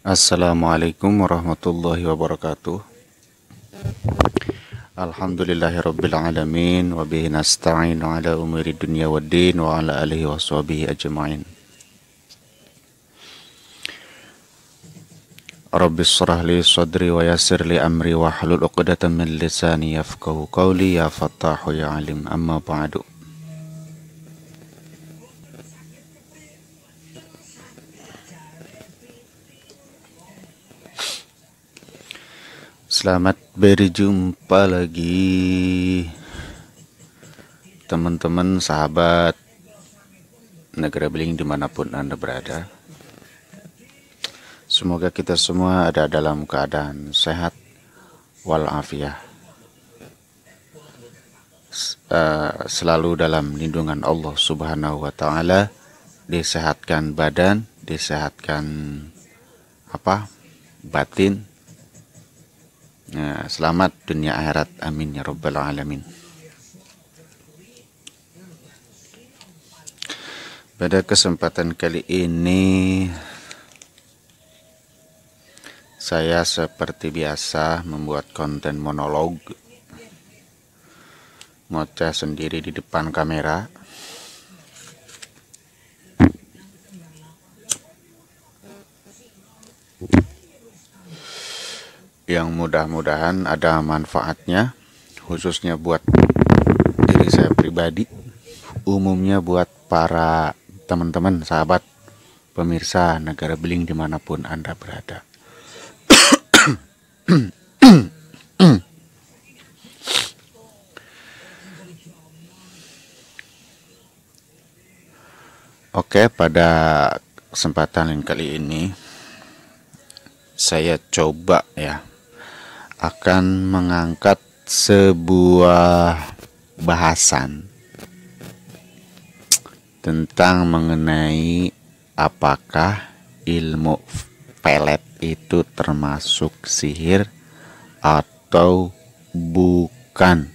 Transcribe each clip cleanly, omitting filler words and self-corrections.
Assalamualaikum warahmatullahi wabarakatuh. Alhamdulillahirabbil alamin wa bihi nasta'in ala umuri dunya waddin wa ala alihi washabihi ajmain. Rabbis shrah li sadri wa yassir li amri wa hlul 'uqdatam min lisani yafqahu qawli ya fattahu ya alim amma ba'du. Selamat berjumpa lagi teman-teman, sahabat Negara Beling dimanapun Anda berada. Semoga kita semua ada dalam keadaan sehat walafiat, selalu dalam lindungan Allah Subhanahu wa Ta'ala, disehatkan badan, disehatkan batin. Selamat dunia akhirat, amin ya rabbal alamin. Pada kesempatan kali ini saya seperti biasa membuat konten monolog, ngoceh sendiri di depan kamera. Yang mudah-mudahan ada manfaatnya, khususnya buat diri saya pribadi, umumnya buat para teman-teman, sahabat, pemirsa Negara Beling dimanapun Anda berada. Oke, pada kesempatan yang kali ini saya coba akan mengangkat sebuah bahasan tentang mengenai apakah ilmu pelet itu termasuk sihir atau bukan,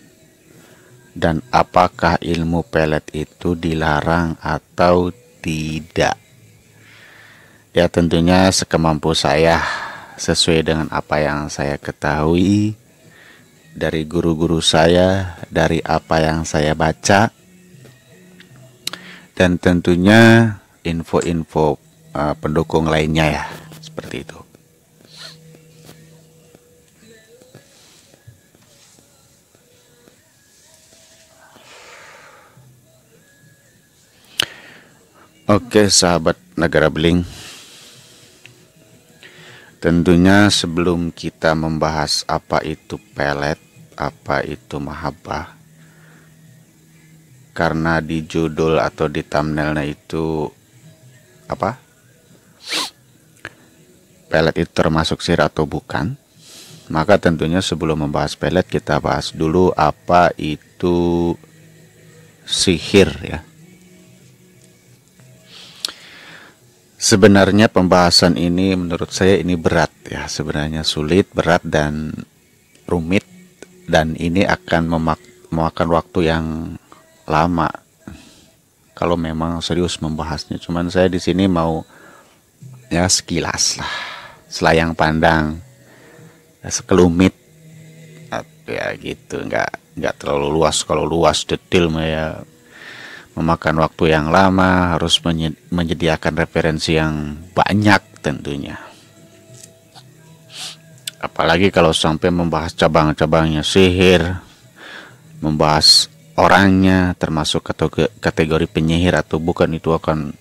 dan apakah ilmu pelet itu dilarang atau tidak. Ya, tentunya sekemampu saya, sesuai dengan apa yang saya ketahui dari guru-guru saya, dari apa yang saya baca, dan tentunya info-info pendukung lainnya, seperti itu. Oke, sahabat Negara Beling, tentunya sebelum kita membahas apa itu pelet, apa itu mahabbah, karena di judul atau di thumbnailnya itu pelet itu termasuk sihir atau bukan, maka tentunya sebelum membahas pelet kita bahas dulu apa itu sihir, ya. Sebenarnya pembahasan ini menurut saya ini berat, ya. Sebenarnya sulit, berat, dan rumit, dan ini akan memakan waktu yang lama kalau memang serius membahasnya. Cuman saya di sini mau sekilas lah, selayang pandang, sekelumit, ya gitu, nggak terlalu luas. Kalau luas detail memakan waktu yang lama, harus menyediakan referensi yang banyak tentunya. Apalagi kalau sampai membahas cabang-cabangnya sihir, membahas orangnya, termasuk kategori penyihir atau bukan, itu akan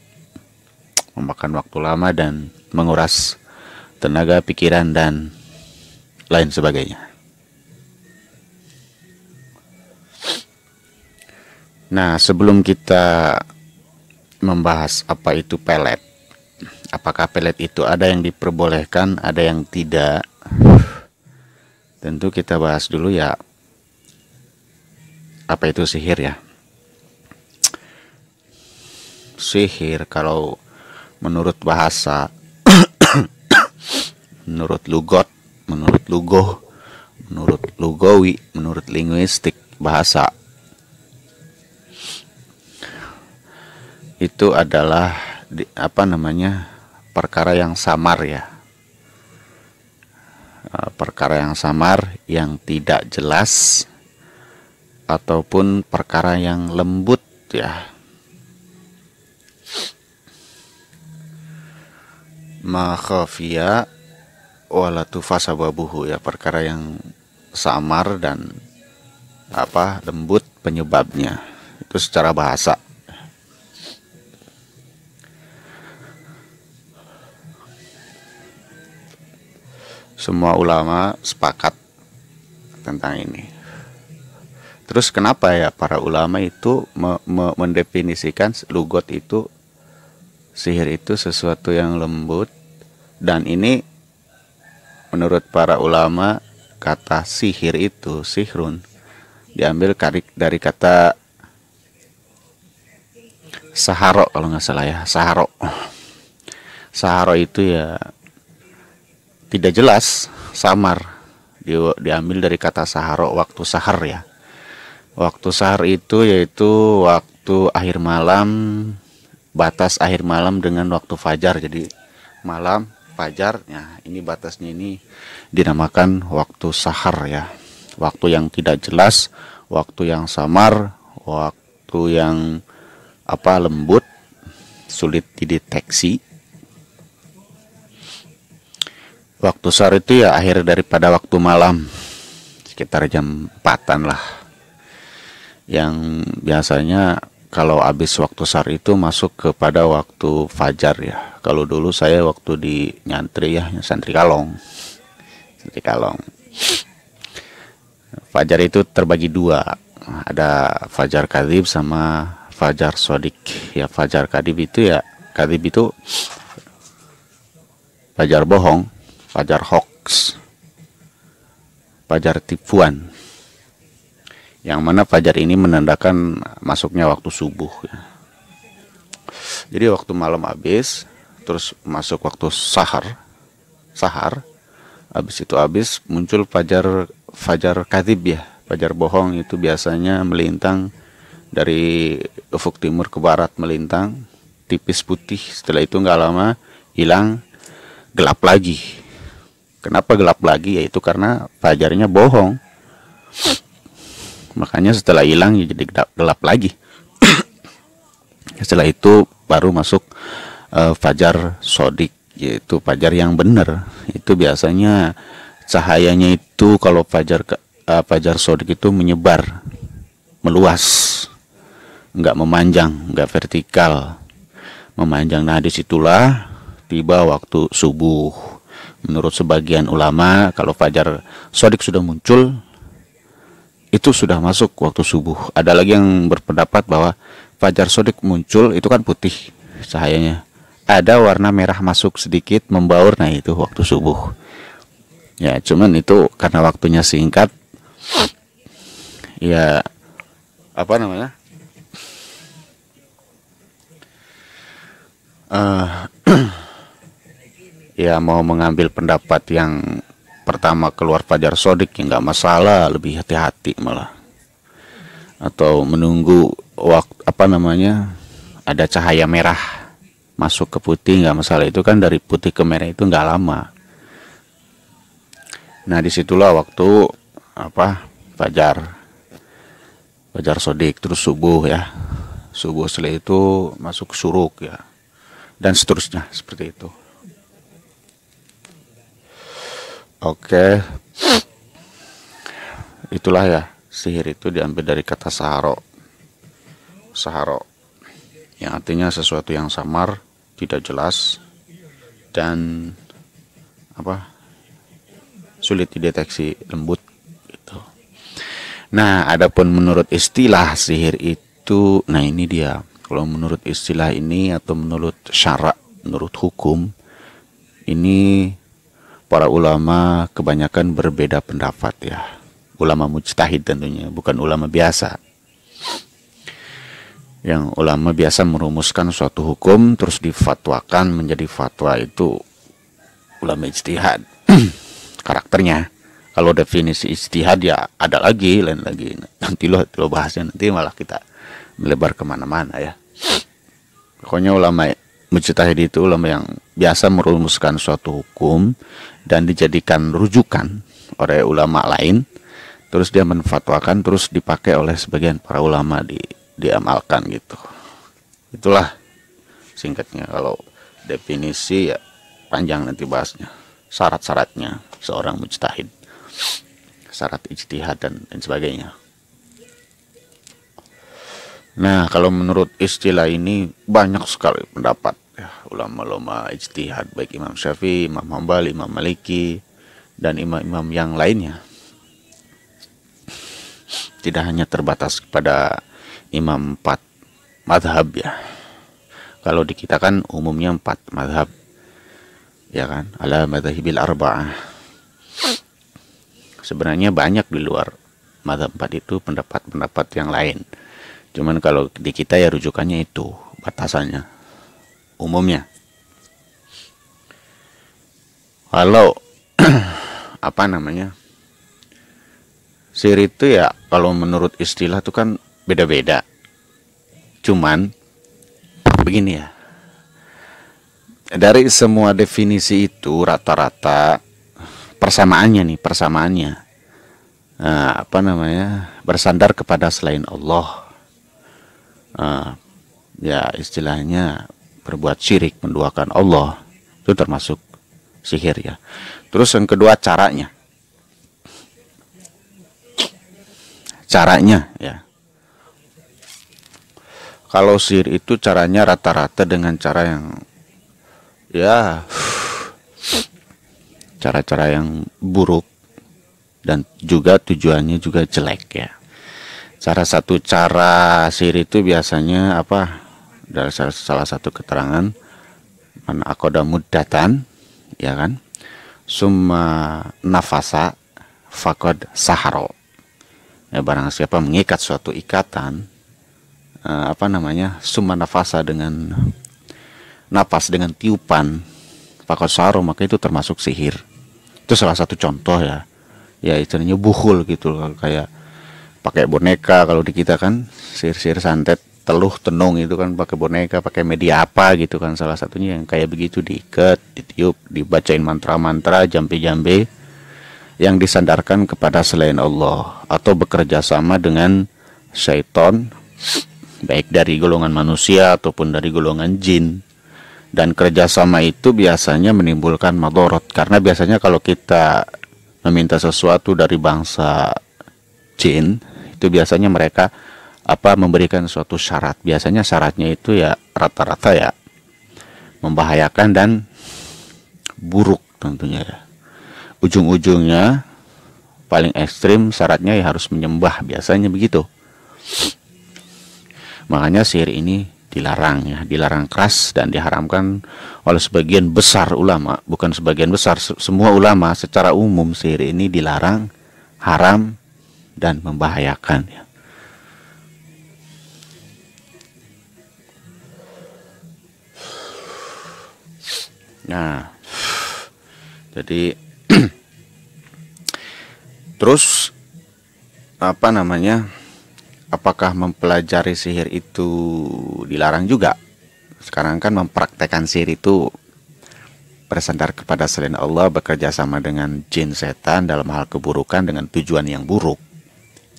memakan waktu lama dan menguras tenaga, pikiran, dan lain sebagainya. Nah, sebelum kita membahas apa itu pelet, apakah pelet itu ada yang diperbolehkan, ada yang tidak, tentu kita bahas dulu apa itu sihir, ya. Sihir kalau menurut bahasa, menurut lugot, menurut lugoh, menurut lugawi, menurut linguistik bahasa, itu adalah perkara yang samar, ya, perkara yang samar, yang tidak jelas, ataupun perkara yang lembut ya. Ma khafiya wala tufasababuhu ya, perkara yang samar dan lembut penyebabnya. Itu secara bahasa. Semua ulama sepakat tentang ini. Terus kenapa ya para ulama itu mendefinisikan lugot itu, sihir itu sesuatu yang lembut, dan ini menurut para ulama kata sihir itu, sihrun, diambil dari kata saharo kalau nggak salah ya, saharo. Saharo itu ya tidak jelas, samar. Diambil dari kata saharo, waktu sahar ya. Waktu sahar itu yaitu waktu akhir malam, batas akhir malam dengan waktu fajar. Jadi malam, fajar, ya ini batasnya, ini dinamakan waktu sahar ya. Waktu yang tidak jelas, waktu yang samar, waktu yang lembut, sulit dideteksi. Waktu sahar itu ya akhir daripada waktu malam, sekitar jam 4-an lah. Yang biasanya kalau habis waktu sahar itu masuk kepada waktu fajar ya. Kalau dulu saya waktu di nyantri ya, santri kalong. Fajar itu terbagi dua. Ada fajar kadhib sama fajar sodik. Ya fajar kadhib itu fajar bohong, fajar hoax, fajar tipuan. Yang mana fajar ini menandakan masuknya waktu subuh ya. Jadi waktu malam habis, terus masuk waktu sahar, habis itu muncul fajar kadhib ya. Fajar bohong itu biasanya melintang dari ufuk timur ke barat, melintang tipis putih, setelah itu nggak lama hilang, gelap lagi. Kenapa gelap lagi? Yaitu karena fajarnya bohong. Makanya setelah hilang ya jadi gelap lagi. Setelah itu baru masuk fajar sodik, yaitu fajar yang benar. Itu biasanya cahayanya itu kalau fajar sodik itu menyebar, meluas, nggak memanjang, nggak vertikal, memanjang. Nah disitulah tiba waktu subuh. Menurut sebagian ulama, kalau fajar sodik sudah muncul, itu sudah masuk waktu subuh. Ada lagi yang berpendapat bahwa fajar sodik muncul itu kan putih cahayanya, ada warna merah masuk sedikit membaur, nah itu waktu subuh ya. Cuman itu karena waktunya singkat ya, ya mau mengambil pendapat yang pertama keluar fajar sodik ya nggak masalah, lebih hati-hati malah. Atau menunggu ada cahaya merah masuk ke putih nggak masalah, itu kan dari putih ke merah itu nggak lama. Nah disitulah waktu fajar sodik, terus subuh ya, subuh, setelah itu masuk syuruk ya, dan seterusnya seperti itu. Oke, itulah ya, sihir itu diambil dari kata saharo, yang artinya sesuatu yang samar, tidak jelas, dan sulit dideteksi, lembut gitu. Nah, adapun menurut istilah sihir itu, nah ini dia. Kalau menurut istilah ini atau menurut syarak, menurut hukum, ini para ulama kebanyakan berbeda pendapat ya. Ulama mujtahid tentunya, bukan ulama biasa. Yang ulama biasa merumuskan suatu hukum terus difatwakan menjadi fatwa, itu ulama ijtihad. Karakternya. Kalau definisi ijtihad ya ada lagi, lain lagi. Nanti lo bahasnya, nanti malah kita melebar kemana-mana ya. Pokoknya ulama Mujtahid itu ulama yang biasa merumuskan suatu hukum dan dijadikan rujukan oleh ulama lain, terus dia menfatwakan, terus dipakai oleh sebagian para ulama, diamalkan gitu. Itulah singkatnya. Kalau definisi ya panjang nanti bahasnya. Syarat-syaratnya seorang mujtahid, syarat ijtihad dan lain sebagainya. Nah, kalau menurut istilah ini banyak sekali pendapat ya, ulama-ulama ijtihad, baik Imam Syafi'i, Imam Hambali, Imam Maliki, dan imam-imam yang lainnya. Tidak hanya terbatas kepada imam 4 madhab ya. Kalau di kita kan umumnya 4 madhab, ya kan, ala madhahibil arba'ah. Sebenarnya banyak di luar madhab 4 itu pendapat-pendapat yang lain. Cuman kalau di kita ya rujukannya itu, batasannya, umumnya. Kalau apa namanya, sihir itu ya kalau menurut istilah itu kan beda-beda. Cuman begini ya, dari semua definisi itu rata-rata persamaannya apa namanya, bersandar kepada selain Allah. Ya istilahnya berbuat syirik, menduakan Allah, itu termasuk sihir ya. Terus yang kedua caranya ya. Kalau sihir itu caranya rata-rata dengan cara yang ya cara-cara yang buruk dan juga tujuannya juga jelek ya. Salah satu cara sihir itu biasanya apa? Dari salah satu keterangan, man aqada muddatan, ya kan? Summa nafasa faqad saharo. Ya, barang siapa mengikat suatu ikatan, apa namanya? Summa nafasa, dengan napas, dengan tiupan, faqad saharo, maka itu termasuk sihir. Itu salah satu contoh ya. Ya istilahnya buhul gitu loh, kayak pakai boneka. Kalau di kita kan sihir-sihir santet, teluh tenung itu kan pakai boneka, pakai media apa gitu kan, salah satunya yang kayak begitu, diikat, ditiup, dibacain mantra-mantra, jambe-jambe yang disandarkan kepada selain Allah atau bekerja sama dengan syaitan, baik dari golongan manusia ataupun dari golongan jin. Dan kerjasama itu biasanya menimbulkan madorot, karena biasanya kalau kita meminta sesuatu dari bangsa jin, itu biasanya mereka memberikan suatu syarat. Biasanya syaratnya itu ya rata-rata ya membahayakan dan buruk tentunya ya. Ujung-ujungnya paling ekstrim syaratnya ya harus menyembah, biasanya begitu. Makanya sihir ini dilarang ya, dilarang keras dan diharamkan oleh sebagian besar ulama. Bukan sebagian besar, semua ulama secara umum sihir ini dilarang, haram dan membahayakan ya. Nah, jadi terus apa namanya, apakah mempelajari sihir itu dilarang juga? Sekarang kan mempraktekkan sihir itu bersandar kepada selain Allah, bekerja sama dengan jin setan dalam hal keburukan dengan tujuan yang buruk,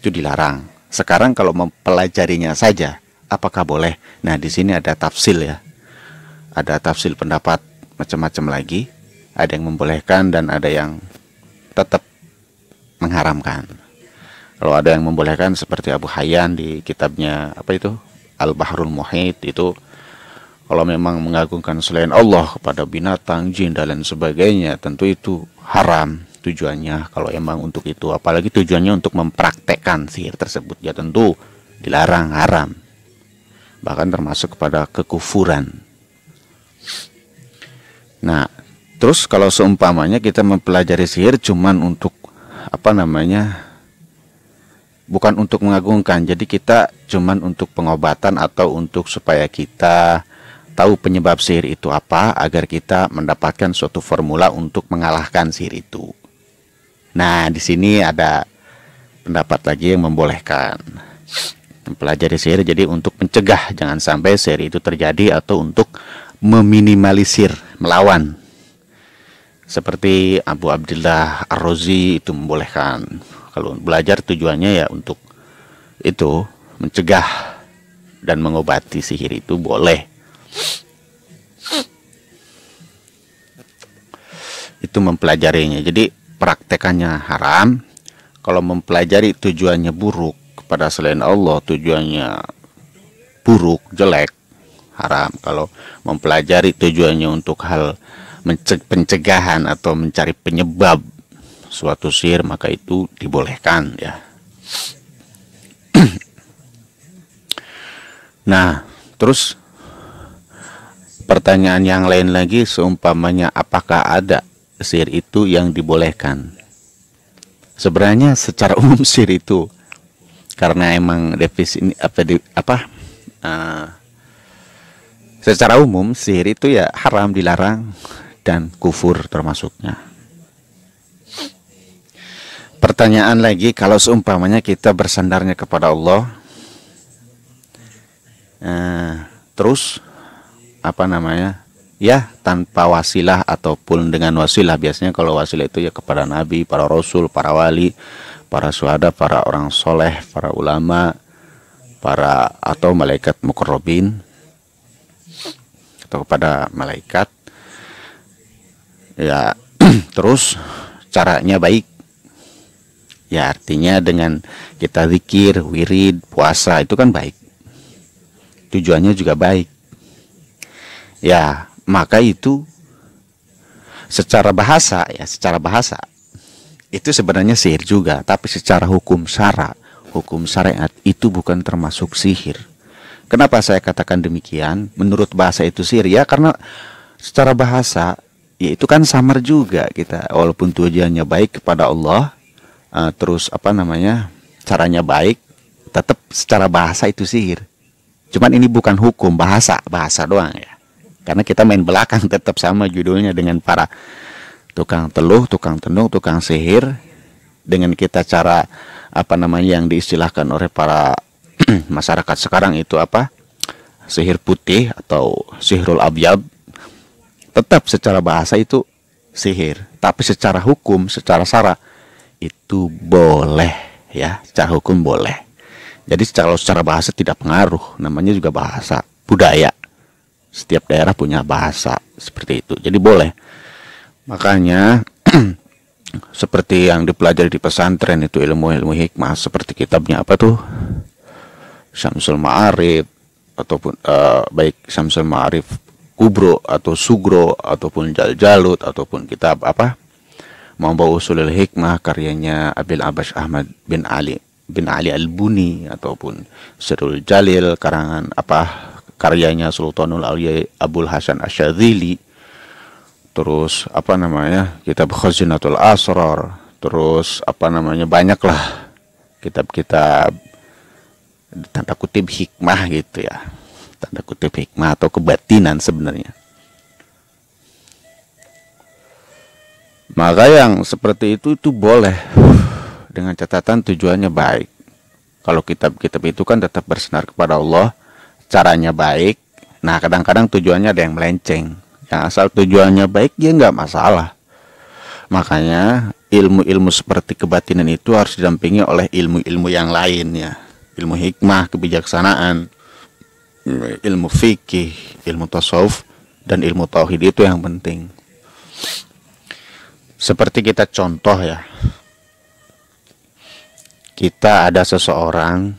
itu dilarang. Sekarang kalau mempelajarinya saja, apakah boleh? Nah, di sini ada tafsil ya. Ada tafsil pendapat macam-macam lagi. Ada yang membolehkan dan ada yang tetap mengharamkan. Kalau ada yang membolehkan seperti Abu Hayyan di kitabnya apa itu, Al-Bahrul Muhit, itu kalau memang mengagungkan selain Allah kepada binatang, jin dan lain sebagainya, tentu itu haram tujuannya. Kalau emang untuk itu, apalagi tujuannya untuk mempraktekkan sihir tersebut, ya tentu dilarang, haram, bahkan termasuk kepada kekufuran. Nah, terus kalau seumpamanya kita mempelajari sihir cuman untuk apa namanya, bukan untuk mengagungkan, jadi kita cuman untuk pengobatan atau untuk supaya kita tahu penyebab sihir itu apa, agar kita mendapatkan suatu formula untuk mengalahkan sihir itu. Nah, di sini ada pendapat lagi yang membolehkan mempelajari sihir jadi untuk mencegah jangan sampai sihir itu terjadi, atau untuk meminimalisir, melawan. Seperti Abu Abdillah Ar-Razi itu membolehkan. Kalau belajar tujuannya ya untuk itu, mencegah dan mengobati sihir itu boleh. Itu mempelajarinya. Jadi praktekannya haram. Kalau mempelajari tujuannya buruk kepada selain Allah, tujuannya buruk, jelek, haram. Kalau mempelajari tujuannya untuk hal pencegahan atau mencari penyebab suatu sihir, maka itu dibolehkan ya. Nah, terus pertanyaan yang lain lagi, seumpamanya apakah ada sihir itu yang dibolehkan? Sebenarnya secara umum sihir itu, karena emang definisi secara umum sihir itu ya haram, dilarang, dan kufur termasuknya. Pertanyaan lagi, kalau seumpamanya kita bersandarnya kepada Allah, terus ya tanpa wasilah ataupun dengan wasilah. Biasanya kalau wasilah itu ya kepada nabi, para rasul, para wali, para syuhada, para orang soleh, para ulama, atau malaikat muqarrabin, atau kepada malaikat ya. Terus caranya baik ya, artinya dengan kita zikir, wirid, puasa, itu kan baik, tujuannya juga baik ya. Maka itu secara bahasa itu sebenarnya sihir juga, tapi secara hukum syariat itu bukan termasuk sihir. Kenapa saya katakan demikian? Menurut bahasa itu sihir ya, karena secara bahasa ya itu kan samar juga kita, walaupun tujuannya baik kepada Allah, terus caranya baik, tetap secara bahasa itu sihir. Cuman ini bukan hukum, bahasa doang ya. Karena kita main belakang, tetap sama judulnya dengan para tukang teluh, tukang tenung, tukang sihir. Dengan kita cara yang diistilahkan oleh para masyarakat sekarang itu sihir putih atau sihirul abyad. Tetap secara bahasa itu sihir, tapi secara hukum, secara syara itu boleh ya, secara hukum boleh. Jadi secara bahasa tidak pengaruh, namanya juga bahasa budaya. Setiap daerah punya bahasa seperti itu, jadi boleh. Makanya seperti yang dipelajari di pesantren itu ilmu hikmah, seperti kitabnya Syamsul Ma'arif, ataupun baik Syamsul Ma'arif Kubro atau Sugro ataupun Jaljalut, ataupun kitab Mamba Usulul Hikmah karyanya Abil Abbas Ahmad bin Ali Al-Buni, ataupun Sirul Jalil karangan karyanya Sultanul Auliya Abul Hasan Asyadzili, terus kitab Khazinatul Asrar, terus banyaklah kitab-kitab tanda kutip hikmah gitu ya, tanda kutip hikmah atau kebatinan sebenarnya. Maka yang seperti itu boleh, dengan catatan tujuannya baik. Kalau kitab-kitab itu kan tetap bersandar kepada Allah, caranya baik. Nah, kadang-kadang tujuannya ada yang melenceng. Yang asal tujuannya baik ya nggak masalah. Makanya ilmu-ilmu seperti kebatinan itu harus didampingi oleh ilmu-ilmu yang lain ya. Ilmu hikmah, kebijaksanaan, ilmu fikih, ilmu tasawuf, dan ilmu tauhid itu yang penting. Seperti kita contoh ya, kita ada seseorang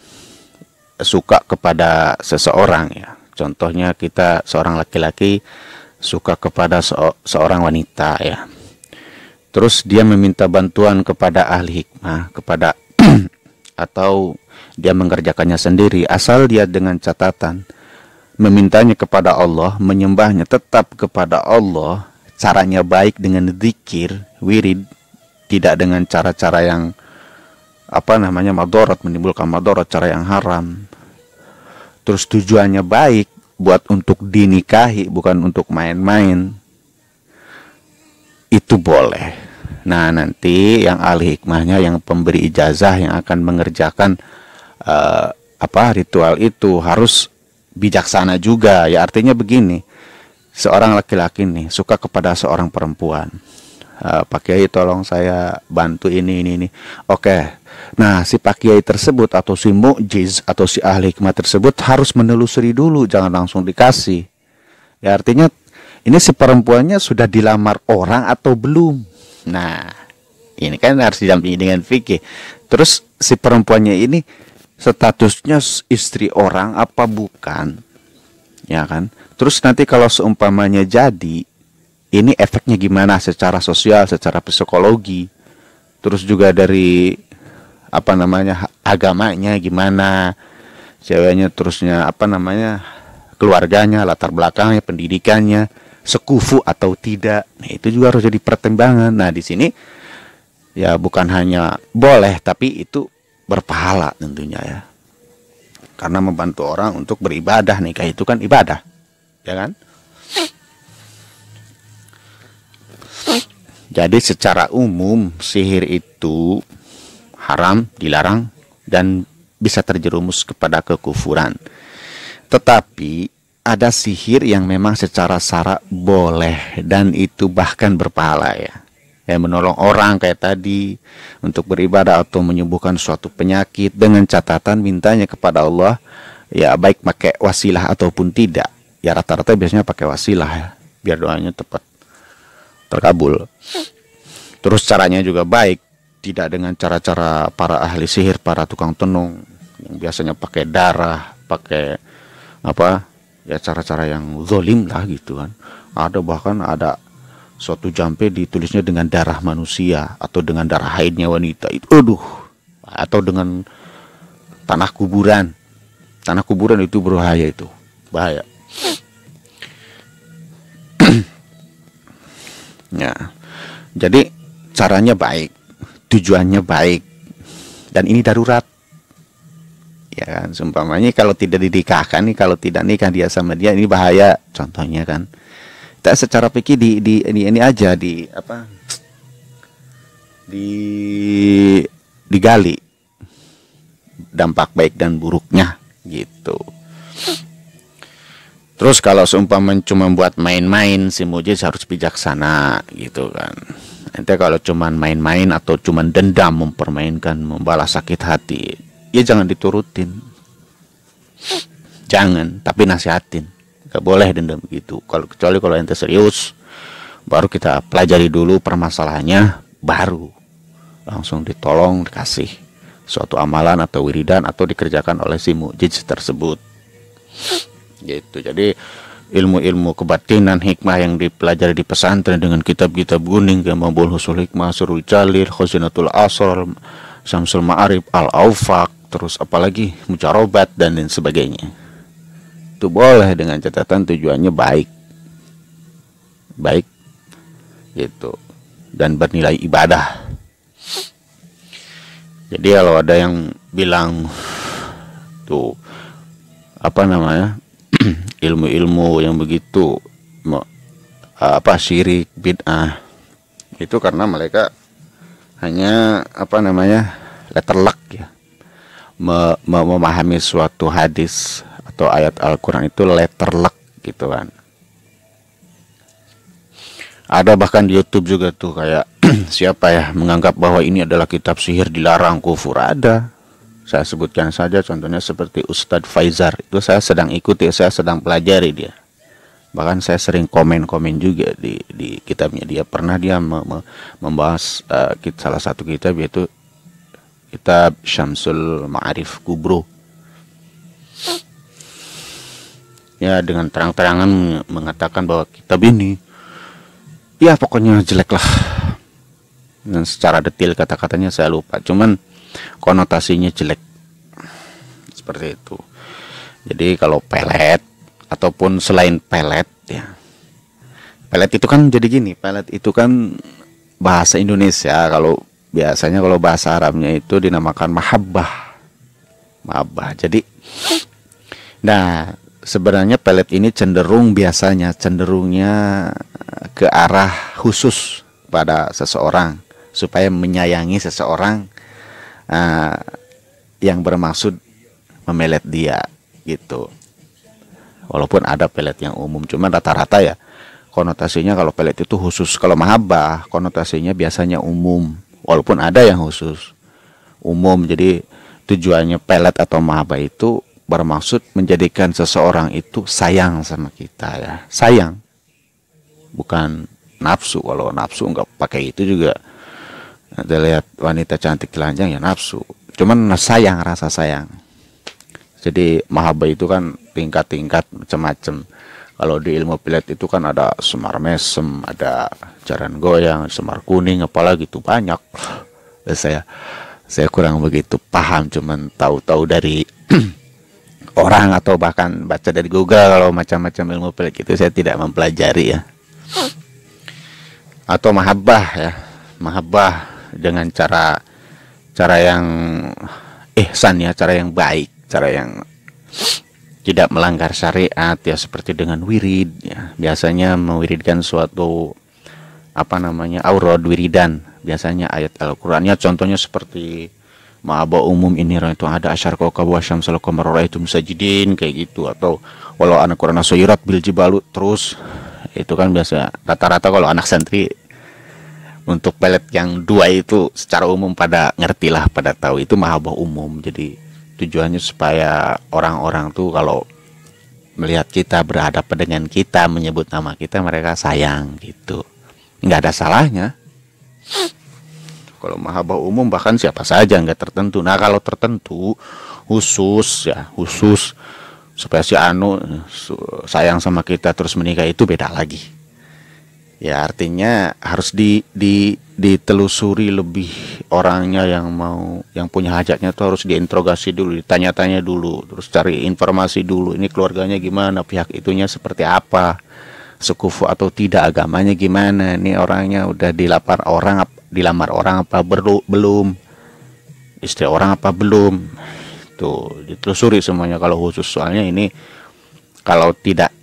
suka kepada seseorang ya. Contohnya kita seorang laki-laki suka kepada seorang wanita ya. Terus dia meminta bantuan kepada ahli hikmah, atau dia mengerjakannya sendiri, asal dia dengan catatan memintanya kepada Allah, menyembahnya tetap kepada Allah, caranya baik dengan zikir, wirid, tidak dengan cara-cara yang madarat, menimbulkan madarat, cara yang haram. Terus tujuannya baik buat untuk dinikahi, bukan untuk main-main, itu boleh. Nah, nanti yang ahli hikmahnya, yang pemberi ijazah, yang akan mengerjakan ritual itu harus bijaksana juga ya. Artinya begini, seorang laki-laki nih suka kepada seorang perempuan. Pak Kiai tolong saya bantu ini. Oke. Nah, si Pak Kiai tersebut atau si mu'jiz atau si ahli hikmah tersebut harus menelusuri dulu, jangan langsung dikasih. Ya artinya ini si perempuannya sudah dilamar orang atau belum. Nah, ini kan harus didampingi dengan fikih. Terus si perempuannya ini statusnya istri orang apa bukan? Ya kan? Terus nanti kalau seumpamanya jadi, ini efeknya gimana secara sosial, secara psikologi. Terus juga dari agamanya gimana, ceweknya, terusnya keluarganya, latar belakangnya, pendidikannya, sekufu atau tidak. Nah, itu juga harus jadi pertimbangan. Nah, di sini ya bukan hanya boleh, tapi itu berpahala tentunya ya. Karena membantu orang untuk beribadah, nikah itu kan ibadah. Ya kan? Jadi secara umum sihir itu haram, dilarang, dan bisa terjerumus kepada kekufuran. Tetapi ada sihir yang memang secara syara boleh, dan itu bahkan berpahala ya. Menolong orang kayak tadi untuk beribadah atau menyembuhkan suatu penyakit dengan catatan mintanya kepada Allah, ya baik pakai wasilah ataupun tidak. Ya rata-rata biasanya pakai wasilah ya, biar doanya tepat terkabul. Terus caranya juga baik, tidak dengan cara-cara para ahli sihir, para tukang tenung yang biasanya pakai darah, pakai cara-cara yang zolim lah gitu kan. Bahkan ada suatu jampe ditulisnya dengan darah manusia atau dengan darah haidnya wanita itu, atau dengan tanah kuburan. Tanah kuburan itu berbahaya, itu bahaya. Ya, jadi caranya baik, tujuannya baik, dan ini darurat. Ya kan, seumpamanya kalau tidak dinikahkan nih, kalau tidak nikah dia sama dia, ini bahaya. Contohnya kan, kita secara fikih digali dampak baik dan buruknya gitu. Terus kalau seumpamanya cuma buat main-main, si mujiz harus bijaksana gitu kan. Nanti kalau cuma main-main atau cuma dendam, mempermainkan, membalas sakit hati, ya jangan diturutin. Jangan, tapi nasihatin. Gak boleh dendam gitu. Kecuali kalau ente serius, baru kita pelajari dulu permasalahannya, baru langsung ditolong, dikasih suatu amalan atau wiridan atau dikerjakan oleh si mujiz tersebut. Gitu. Jadi ilmu-ilmu kebatinan hikmah yang dipelajari di pesantren dengan kitab-kitab kuning kayak Mabul Husul Hikmah, Surul Jalil, Khazinatul Asrar, Syamsul Ma'arif, Al-Aufaq, terus apalagi Mujarobat dan lain sebagainya. Itu boleh dengan catatan tujuannya baik. Baik gitu. Dan bernilai ibadah. Jadi kalau ada yang bilang tuh ilmu-ilmu yang begitu syirik, bid'ah, itu karena mereka hanya letterlek ya, memahami suatu hadis atau ayat Al-Quran itu letterlek gitu kan. Ada bahkan di YouTube juga tuh kayak siapa ya menganggap bahwa ini adalah kitab sihir, dilarang, kufur. Ada. Saya sebutkan saja contohnya seperti Ustadz Faizar. Itu saya sedang ikuti, saya sedang pelajari dia. Bahkan saya sering komen-komen juga di kitabnya dia. Pernah dia membahas salah satu kitab, yaitu kitab Syamsul Ma'arif Kubro. Ya dengan terang-terangan mengatakan bahwa kitab ini ya pokoknya jelek lah. Dan secara detail kata-katanya saya lupa. Cuman konotasinya jelek seperti itu. Jadi kalau pelet ataupun selain pelet ya, pelet itu kan jadi gini, pelet itu kan bahasa Indonesia, kalau biasanya kalau bahasa Arabnya itu dinamakan mahabbah. Jadi nah sebenarnya pelet ini cenderungnya ke arah khusus pada seseorang supaya menyayangi seseorang yang bermaksud memelet dia gitu. Walaupun ada pelet yang umum, cuma rata-rata ya konotasinya kalau pelet itu khusus. Kalau mahabbah konotasinya biasanya umum, walaupun ada yang khusus. Umum, jadi tujuannya pelet atau mahabbah itu bermaksud menjadikan seseorang itu sayang sama kita ya. Sayang, bukan nafsu. Kalau nafsu nggak pakai itu juga. Ada lihat wanita cantik telanjang ya nafsu. Cuman sayang, rasa sayang. Jadi mahabbah itu kan tingkat-tingkat macam-macam. Kalau di ilmu pelet itu kan ada semar mesem, ada jaran goyang, semar kuning, apalagi itu banyak. Saya kurang begitu paham, cuman tahu-tahu dari orang atau bahkan baca dari Google. Kalau macam-macam ilmu pelet itu saya tidak mempelajari ya. Atau mahabbah ya, mahabbah dengan cara yang ihsan ya, cara yang baik, cara yang tidak melanggar syariat ya, seperti dengan wirid ya. Biasanya mewiridkan suatu aurad wiridan, biasanya ayat Al-Qur'annya contohnya seperti ma'aba umum ini itu ada asyar qaqa wa syamsul qamar ra'aitum sajidin kayak gitu, atau walau anak Qur'an suyirat bil jibalu, terus itu kan biasa rata-rata kalau anak santri untuk pelet yang dua itu secara umum pada ngerti lah, pada tahu itu mahabbah umum. Jadi tujuannya supaya orang-orang tuh kalau melihat kita, berhadapan dengan kita, menyebut nama kita, mereka sayang gitu. Nggak ada salahnya. Kalau mahabbah umum bahkan siapa saja, nggak tertentu. Nah kalau tertentu khusus supaya si anu sayang sama kita terus menikah, itu beda lagi. Ya artinya harus ditelusuri lebih orangnya, yang punya hajatnya tuh harus diinterogasi dulu, ditanya-tanya dulu, terus cari informasi dulu. Ini keluarganya gimana, pihak itunya seperti apa, sekufu atau tidak, agamanya gimana, ini orangnya udah dilamar orang apa belum, istri orang apa belum, tuh ditelusuri semuanya kalau khusus. Soalnya ini kalau tidak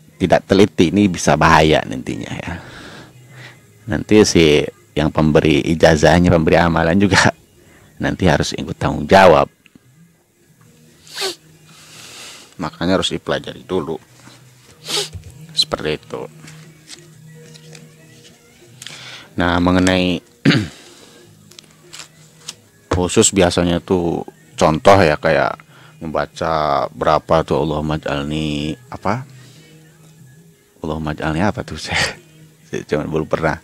teliti ini bisa bahaya nantinya ya. Nanti si yang pemberi ijazahnya, pemberi amalan juga nanti harus ikut tanggung jawab. Makanya harus dipelajari dulu. Seperti itu. Nah, mengenai khusus biasanya tuh contoh ya, kayak membaca berapa tuh Allahumma ij'alni apa? Allahumma ij'alni apa tuh saya belum pernah.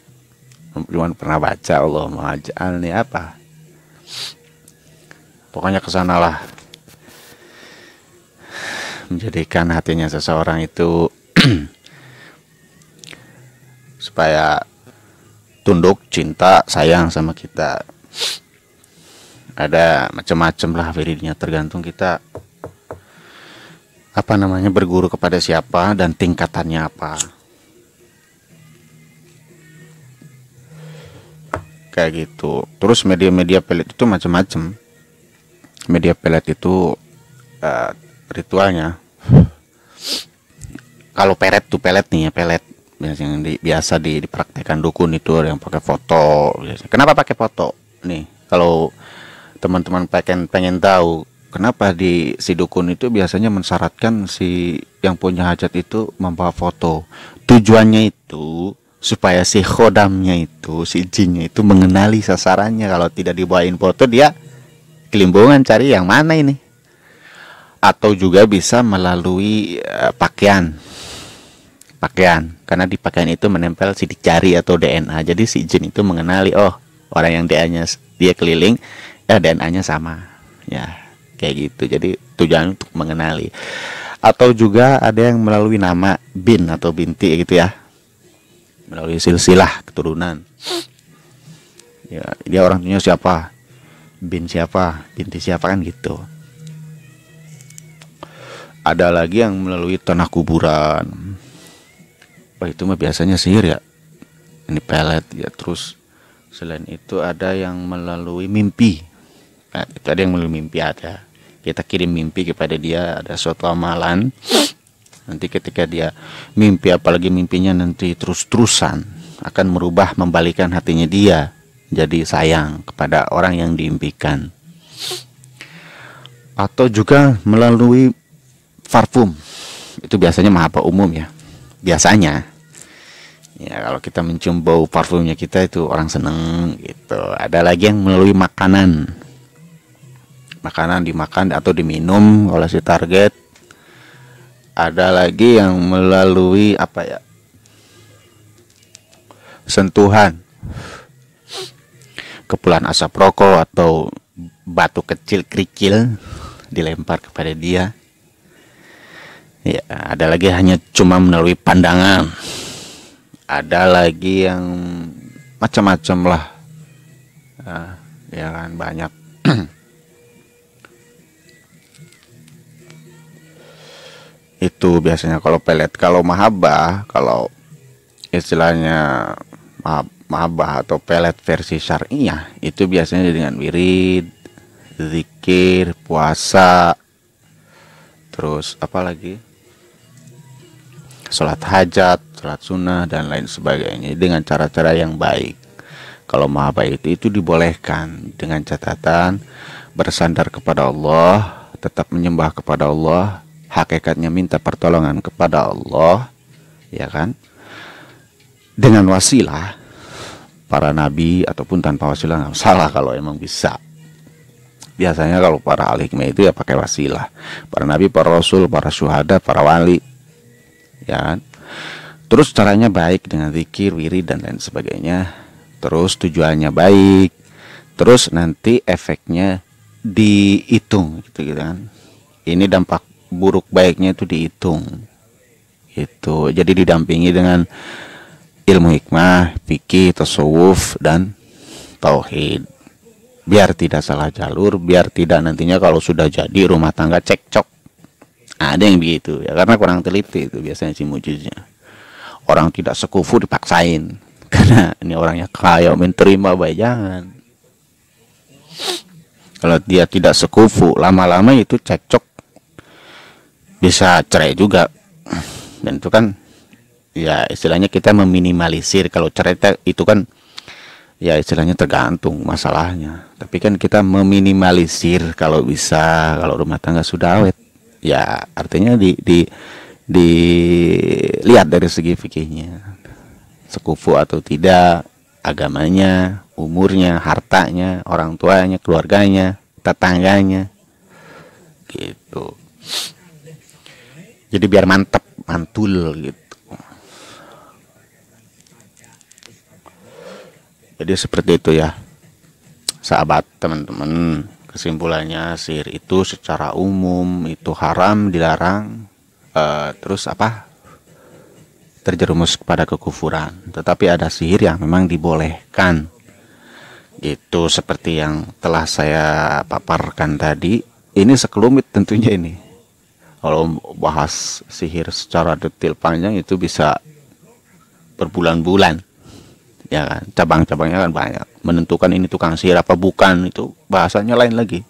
Cuman pernah baca Allahumma ij'alni apa, pokoknya kesanalah, menjadikan hatinya seseorang itu supaya tunduk, cinta, sayang sama kita. Ada macam-macam lah wiridnya, tergantung kita berguru kepada siapa dan tingkatannya apa. Kayak gitu. Terus media pelet itu macam-macam. Media pelet itu ritualnya. Kalau pelet nih ya, pelet yang biasa dipraktekkan dukun itu ada yang pakai foto. Kenapa pakai foto? Nih, kalau teman-teman pengen tahu kenapa si dukun itu biasanya mensyaratkan si yang punya hajat itu membawa foto. Tujuannya itu supaya si khodamnya itu, si jinnya itu mengenali sasarannya. Kalau tidak dibawain foto, dia kelimbungan cari yang mana ini. Atau juga bisa melalui pakaian, karena di pakaian itu menempel sidik jari atau DNA. Jadi si jin itu mengenali, oh orang yang dia keliling, DNA-nya sama, ya kayak gitu. Jadi tujuan untuk mengenali. Atau juga ada yang melalui nama bin atau binti gitu ya, melalui silsilah keturunan. Ya, dia orang tuanya siapa, bin siapa, binti siapa, kan gitu. Ada lagi yang melalui tanah kuburan. Wah, itu mah biasanya sihir ya. Ini pelet ya. Terus selain itu ada yang melalui mimpi. Nah, itu ada yang melalui mimpi, ada. Kita kirim mimpi kepada dia, ada suatu amalan. Nanti ketika dia mimpi, apalagi mimpinya nanti terus-terusan, akan merubah, membalikan hatinya dia jadi sayang kepada orang yang diimpikan. Atau juga melalui parfum. Itu biasanya mahabbah umum ya. Biasanya Ya kalau kita mencium bau parfumnya kita itu orang seneng gitu. Ada lagi yang melalui makanan. Makanan dimakan atau diminum oleh si target. Ada lagi yang melalui apa ya? Sentuhan. Kepulan asap rokok atau batu kecil kerikil dilempar kepada dia. Ya, ada lagi hanya cuma melalui pandangan. Ada lagi yang macam-macam lah. Ya kan banyak. Itu biasanya kalau pelet. Kalau mahabbah, kalau istilahnya mahabbah atau pelet versi syariah, itu biasanya dengan wirid, zikir, puasa, terus apa lagi? Sholat hajat, sholat sunnah dan lain sebagainya dengan cara-cara yang baik. Kalau mahabbah itu dibolehkan dengan catatan bersandar kepada Allah, tetap menyembah kepada Allah, hakikatnya minta pertolongan kepada Allah, ya kan? Dengan wasilah para nabi ataupun tanpa wasilah nggak salah kalau emang bisa. Biasanya kalau para ahli hikmah itu ya pakai wasilah. Para nabi, para rasul, para syuhada, para wali, ya kan? Terus caranya baik dengan zikir, wirid dan lain sebagainya. Terus tujuannya baik. Terus nanti efeknya dihitung gitu kan. Ini dampak buruk baiknya itu dihitung. Itu jadi didampingi dengan ilmu hikmah, fikih, tasawuf dan tauhid. Biar tidak salah jalur, biar tidak nantinya kalau sudah jadi rumah tangga cekcok. Ada yang begitu ya, karena kurang teliti itu biasanya si mujiznya. Orang tidak sekufu dipaksain karena ini orangnya kaya menerima bayangan. Kalau dia tidak sekufu, lama-lama itu cekcok, bisa cerai juga. Dan itu kan ya istilahnya kita meminimalisir. Kalau cerai itu kan ya istilahnya tergantung masalahnya. Tapi kan kita meminimalisir kalau bisa, kalau rumah tangga sudah awet. Ya artinya dilihat dari segi fikihnya, sekufu atau tidak, agamanya, umurnya, hartanya, orang tuanya, keluarganya, tetangganya, gitu. Jadi biar mantap, mantul gitu. Jadi seperti itu ya, sahabat, teman-teman. Kesimpulannya sihir itu secara umum itu haram, dilarang, terus apa? Terjerumus kepada kekufuran. Tetapi ada sihir yang memang dibolehkan. Itu seperti yang telah saya paparkan tadi. Ini sekelumit tentunya ini. Kalau bahas sihir secara detail panjang itu bisa berbulan-bulan. Ya kan, cabang-cabangnya kan banyak. Menentukan ini tukang sihir apa bukan itu bahasanya lain lagi.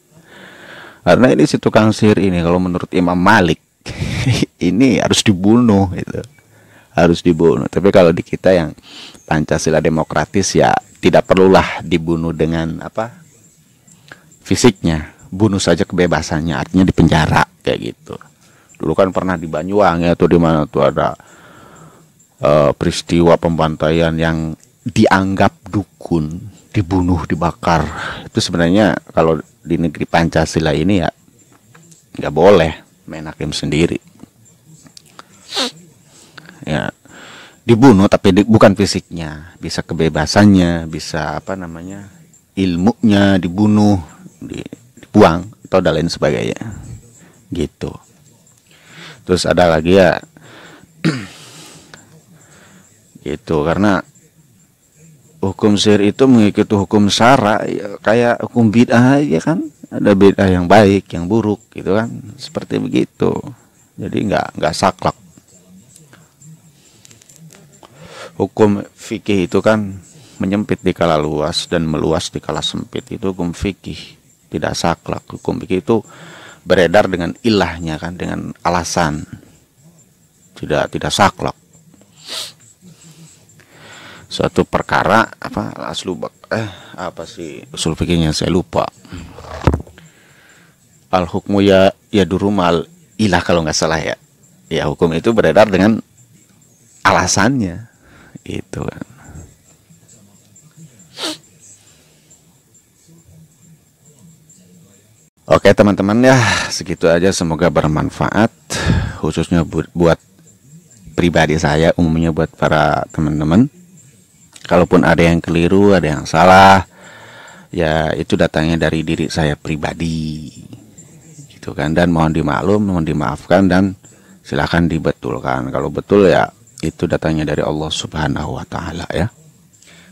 Karena ini si tukang sihir ini kalau menurut Imam Malik ini harus dibunuh itu. Harus dibunuh. Tapi kalau di kita yang Pancasila demokratis ya tidak perlulah dibunuh dengan apa? Fisiknya. Bunuh saja kebebasannya, artinya dipenjara kayak gitu. Dulu kan pernah di Banyuwangi atau di mana tuh ada peristiwa pembantaian yang dianggap dukun, dibunuh, dibakar. Itu sebenarnya kalau di negeri Pancasila ini ya nggak boleh, main hakim sendiri. Ya dibunuh tapi bukan fisiknya, bisa kebebasannya, bisa apa namanya ilmunya dibunuh, dibuang atau dan lain sebagainya, gitu. Terus ada lagi ya, gitu karena hukum sihir itu mengikuti hukum syara ya, kayak hukum bid'ah ya kan, ada bid'ah yang baik yang buruk gitu kan, seperti begitu. Jadi nggak saklek. Hukum fikih itu kan menyempit di kala luas dan meluas di kala sempit, itu hukum fikih, tidak saklek. Hukum fikih itu beredar dengan ilahnya kan, dengan alasan, tidak saklek. Suatu perkara apa sih usul fikihnya saya lupa. Al hukmu ya durumal ilah kalau nggak salah ya. Ya hukum itu beredar dengan alasannya. Itu kan. Oke teman-teman ya, segitu aja, semoga bermanfaat khususnya buat pribadi saya, umumnya buat para teman-teman. Kalaupun ada yang keliru, ada yang salah, ya itu datangnya dari diri saya pribadi gitu kan, dan mohon dimaklum, mohon dimaafkan, dan silakan dibetulkan kalau betul, ya itu datangnya dari Allah Subhanahu wa taala ya.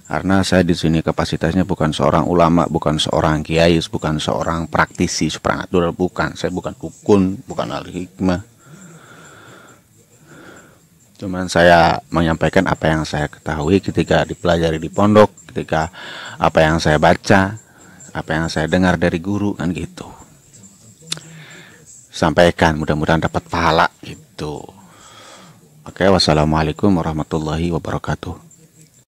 Karena saya di sini kapasitasnya bukan seorang ulama, bukan seorang kiai, bukan seorang praktisi supranatural, bukan. Saya bukan dukun, bukan ahli hikmah. Cuman saya menyampaikan apa yang saya ketahui ketika dipelajari di pondok, ketika apa yang saya baca, apa yang saya dengar dari guru, kan gitu. Sampaikan, mudah-mudahan dapat pahala gitu. Oke, wassalamualaikum warahmatullahi wabarakatuh.